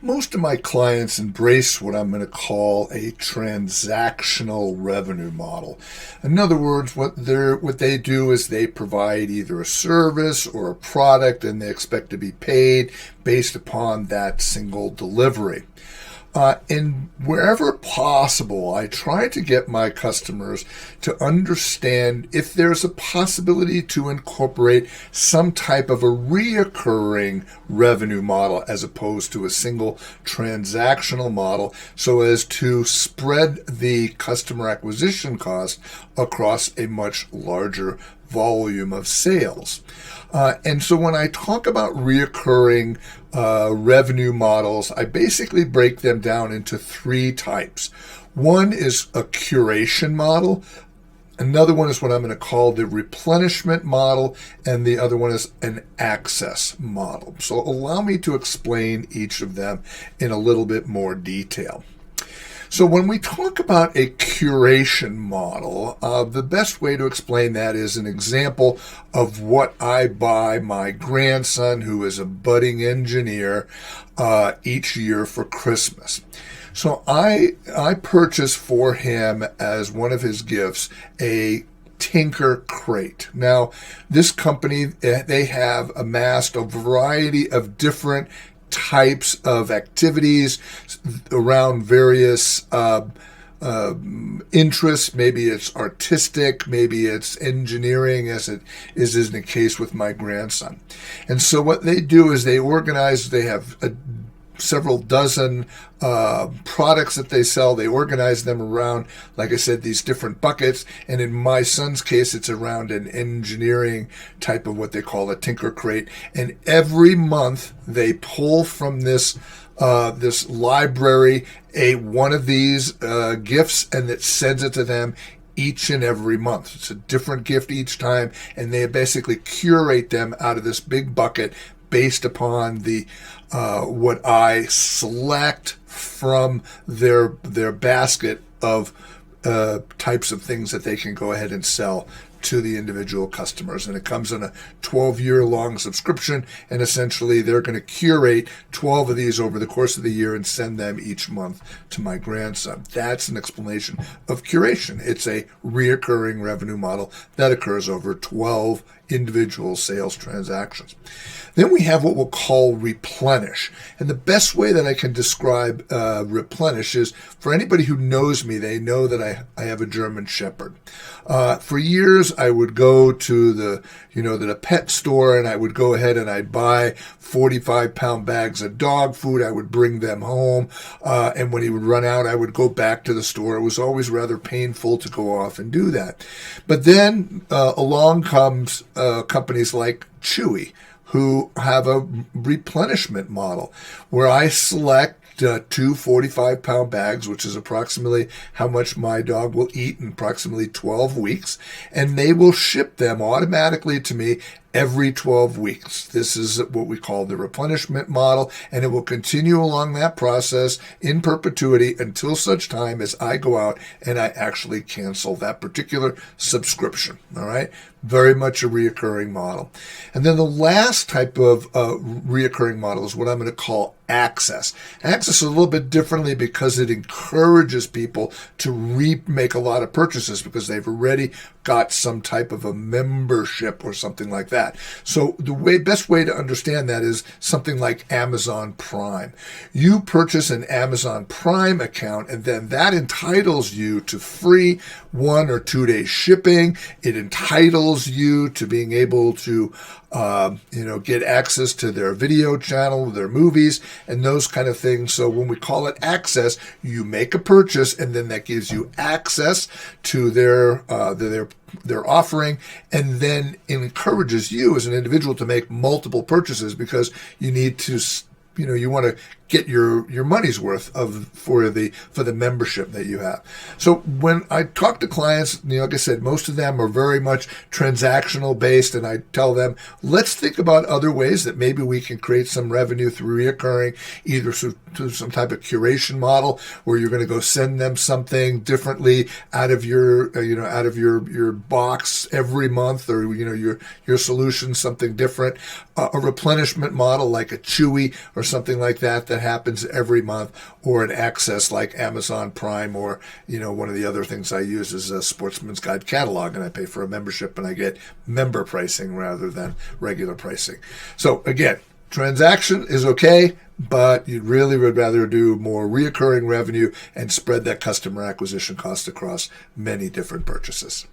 Most of my clients embrace what I'm going to call a transactional revenue model. In other words, what they do is they provide either a service or a product, and they expect to be paid based upon that single delivery. And wherever possible, I try to get my customers to understand if there's a possibility to incorporate some type of a reoccurring revenue model as opposed to a single transactional model, so as to spread the customer acquisition cost across a much larger volume of sales. And so when I talk about reoccurring revenue models, I basically break them down into three types. One is a curation model. Another one is what I'm going to call the replenishment model, and the other one is an access model. So allow me to explain each of them in a little bit more detail. So when we talk about a curation model, the best way to explain that is an example of what I buy my grandson, who is a budding engineer, each year for Christmas. So I purchase for him, as one of his gifts, a Tinker Crate. Now, this company, they have amassed a variety of different types of activities around various interests. Maybe it's artistic, maybe it's engineering, as it is in the case with my grandson. And so what they do is they have several dozen products that they sell. They organize them around, like I said, these different buckets. And in my son's case, it's around an engineering type of what they call a Tinker Crate. And every month they pull from this library one of these gifts, and it sends it to them each and every month. It's a different gift each time, and they basically curate them out of this big bucket based upon the what I select from their basket of types of things that they can go ahead and sell to the individual customers. And it comes in a 12-year long subscription, and essentially they're going to curate 12 of these over the course of the year and send them each month to my grandson. That's an explanation of curation. It's a reoccurring revenue model that occurs over 12 individual sales transactions. Then we have what we'll call replenish. And the best way that I can describe replenish is, for anybody who knows me, they know that I have a German Shepherd. For years, I would go to the pet store, and I would go ahead and I'd buy 45-pound bags of dog food. I would bring them home, and when he would run out, I would go back to the store. It was always rather painful to go off and do that. But then along comes companies like Chewy, who have a replenishment model where I select two 45-pound bags, which is approximately how much my dog will eat in approximately 12 weeks, and they will ship them automatically to me every 12 weeks. This is what we call the replenishment model, and it will continue along that process in perpetuity until such time as I go out and I actually cancel that particular subscription. All right? Very much a reoccurring model. And then the last type of reoccurring model is what I'm going to call access. Access a little bit differently because it encourages people to make a lot of purchases because they've already got some type of a membership or something like that. So the best way to understand that is something like Amazon Prime. You purchase an Amazon Prime account, and then that entitles you to free 1 or 2 day shipping. It entitles you to being able to get access to their video channel, their movies, and those kind of things. So when we call it access, you make a purchase, and then that gives you access to their offering, and then it encourages you as an individual to make multiple purchases because you need to, you want to get your money's worth for the membership that you have. So when I talk to clients, like I said, most of them are very much transactional based, and I tell them, let's think about other ways that maybe we can create some revenue through reoccurring, either through some type of curation model where you're going to go send them something differently out of your box every month, or your solution something different, a replenishment model like a Chewy or something like that that happens every month, or an access like Amazon Prime, or one of the other things I use is a Sportsman's Guide catalog, and I pay for a membership and I get member pricing rather than regular pricing. So again, transaction is okay, but you really would rather do more reoccurring revenue and spread that customer acquisition cost across many different purchases.